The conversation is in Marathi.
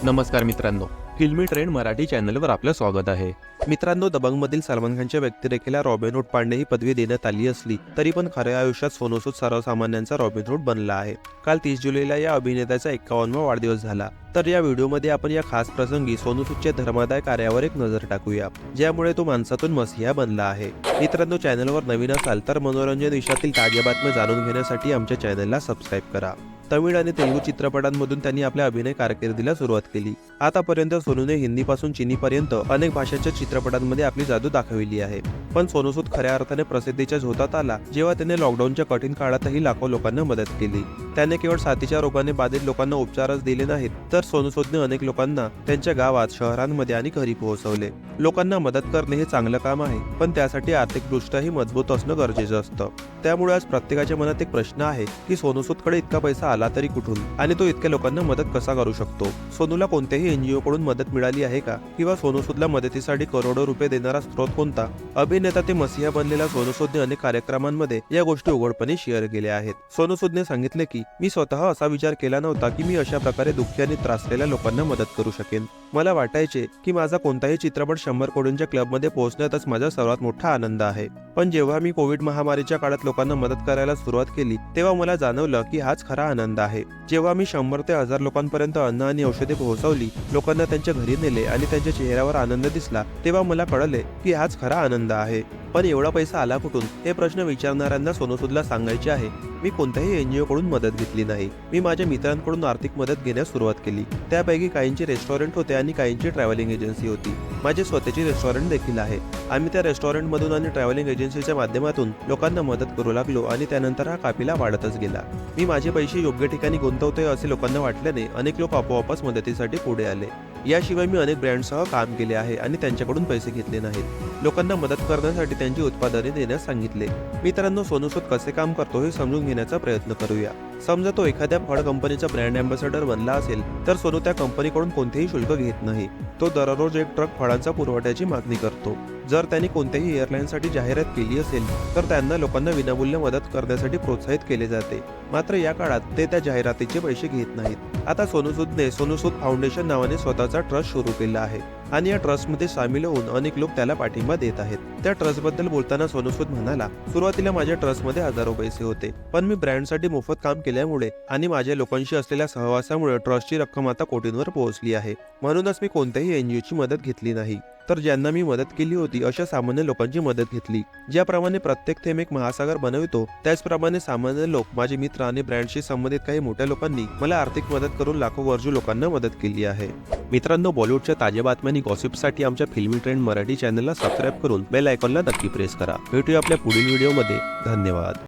नमस्कार मित्रांनो, फिल्मी ट्रेंड मराठी चॅनलवर आपलं स्वागत आहे. मित्रांनो, दबंगमधील सलमान खानच्या व्यक्तिरेखेला रॉबिनहूड पांडे ही पदवी देण्यात आली असली तरी पण खऱ्या आयुष्यात सोनू सूद सर्वसामान्यांचा रॉबिनहूड बनला आहे. काल 30 जुलैला या अभिनेत्याचा 51वा वाढदिवस झाला. तर या व्हिडिओमध्ये आपण या खास प्रसंगी सोनू सूदच्या धर्मादाय कार्यावर एक नजर टाकूया, ज्यामुळे तो माणसातून मसीहा बनला आहे. मित्रांनो, चॅनलवर नवीन असाल तर मनोरंजन विषयातील ताज्या बातम्या जाणून घेण्यासाठी आमच्या चॅनलला सबस्क्राईब करा. तमिळ आणि तेलुगू चित्रपटांमधून त्यांनी आपल्या अभिनय कारकिर्दीला सुरुवात केली. आतापर्यंत सोनूने हिंदीपासून चीनीपर्यंत अनेक भाषांच्या चित्रपटांमध्ये आपली जादू दाखविली आहे. पण सोनू सूद खऱ्या अर्थाने प्रसिद्धीच्या झोतात आला जेव्हा त्याने लॉकडाऊनच्या कठीण काळातही लाखो लोकांना मदत केली. त्याने केवळ साथीच्या रोगाने बाधित लोकांना उपचारच दिले नाहीत, तर सोनू सूदने अनेक लोकांना त्यांच्या गावात, शहरांमध्ये आणि घरी पोहोचवले. लोकांना मदत करणे हे चांगलं काम आहे, पण त्यासाठी आर्थिकदृष्ट्याही मजबूत असणं गरजेचं असतं. त्यामुळे आज प्रत्येकाच्या मनात एक प्रश्न आहे की सोनू सूदकडे इतका पैसा आला तरी कुठून, आणि तो इतक्या लोकांना मदत कसा करू शकतो. सोनूला कोणत्याही एनजीओ कडून मदत मिळाली आहे का, किंवा सोनू सूदला मदतीसाठी करोडो रुपये देणारा स्रोत कोणता. अभिनेता ते मसीहा बनलेला सोनू सूदने अनेक कार्यक्रमांमध्ये या गोष्टी उघडपणे शेअर केल्या आहेत. सोनू सूदने सांगितले की मी स्वतः असा विचार केला नव्हता की मी अशा प्रकारे दुःखी आणि त्रासलेल्या लोकांना मदत करू शकेन. मला वाटायचे की माझा कोणताही चित्रपट 100 कोटींच्या क्लबमध्ये पोहोचण्यातच माझा सर्वात मोठा आनंद आहे. पण जेव्हा मी कोविड महामारीच्या काळात लोकांना मदत करायला सुरुवात केली तेव्हा मला जाणवलं की हाच खरा आनंद आहे. जेव्हा मी 100 ते 1000 लोकांपर्यंत अन्न आणि औषधे पोहोचवली, लोकांना त्यांच्या घरी नेले आणि त्यांच्या चेहऱ्यावर आनंद दिसला, तेव्हा मला कळले की हाच खरा आनंद आहे. पण एवढा पैसा आला कुठून, हे प्रश्न विचारणाऱ्यांना सोनू सूदला सांगायचे आहे, मी कोणत्याही एनजीओ कडून मदत घेतली नाही. मी माझ्या मित्रांकडून आर्थिक मदत घेण्यास सुरुवात केली. त्यापैकी काहींचे रेस्टॉरंट होते आणि काहींची ट्रॅव्हलिंग एजन्सी होती. माझे स्वतःची रेस्टॉरंट देखील आहे. आम्ही त्या रेस्टॉरंटमधून आणि ट्रॅव्हलिंग एजन्सीच्या माध्यमातून लोकांना मदत करू लागलो आणि त्यानंतर हा काफिला वाढतच गेला. मी माझे पैसे योग्य ठिकाणी गुंतवतोय असे लोकांना वाटल्याने अनेक लोक आपोआपच मदतीसाठी पुढे आले. याशिवाय मी अनेक ब्रँडसह काम केले आहे आणि त्यांच्याकडून पैसे घेतले नाहीत. लोकांना मदत करण्यासाठी त्यांची उत्पादने देण्यास सांगितले. मित्रांनो, सोनू सूद कसे काम करतो हे समजून घेण्याचा प्रयत्न करूया. समजा तो एखाद्या फळ कंपनीचा ब्रँड अँबॅसेडर बनला असेल तर सोनू त्या कंपनीकडून कोणतेही शुल्क घेत नाही. तो दररोज एक ट्रक फळांचा पुरवठ्याची मागणी करतो. जर त्यांनी कोणत्याही एअरलाईनसाठी जाहिरात केली असेल तर त्यांना लोकांना विनामूल्य मदत करण्यासाठी प्रोत्साहित केले जाते. मात्र या काळात ते त्या जाहिरातीचे पैसे घेत नाहीत. आता सोनू सूदने सोनू सूद फाउंडेशन नावाने स्वतःचा ट्रस्ट सुरू केला आहे आणि या ट्रस्टमध्ये सामील होऊन अनेक लोक त्याला पाठिंबा देत आहेत. त्या ट्रस्टबद्दल बोलताना सोनू सूद म्हणाला, सुरुवातीला माझ्या ट्रस्टमध्ये हजारो पैसे होते, पण मी ब्रँडसाठी मोफत काम केल्यामुळे आणि माझ्या लोकांशी असलेल्या सहवासामुळे ट्रस्टची रक्कम आता कोटींवर पोहोचली आहे. म्हणूनच मी कोणत्याही एनजीओची मदत घेतली नाही, तर ज्यांना मी मदत केली होती अशा सामान्य लोकांची मदत घेतली. ज्याप्रमाणे प्रत्येक थेंब एक महासागर बनवितो, त्याचप्रमाणे सामान्य लोक, माझे मित्र आणि ब्रँडशी संबंधित काही मोठ्या लोकांनी मला आर्थिक मदत करून लाखो गरजू लोकांना मदत केली आहे. मित्रांनो, बॉलिवूडच्या ताज्या बातम्या आणि गॉसिपसाठी आमच्या फिल्मी ट्रेंड मराठी चॅनलला सबस्क्राईब करून बेल आयकॉनला नक्की प्रेस करा. भेटूया आपल्या पुढील व्हिडिओमध्ये. धन्यवाद.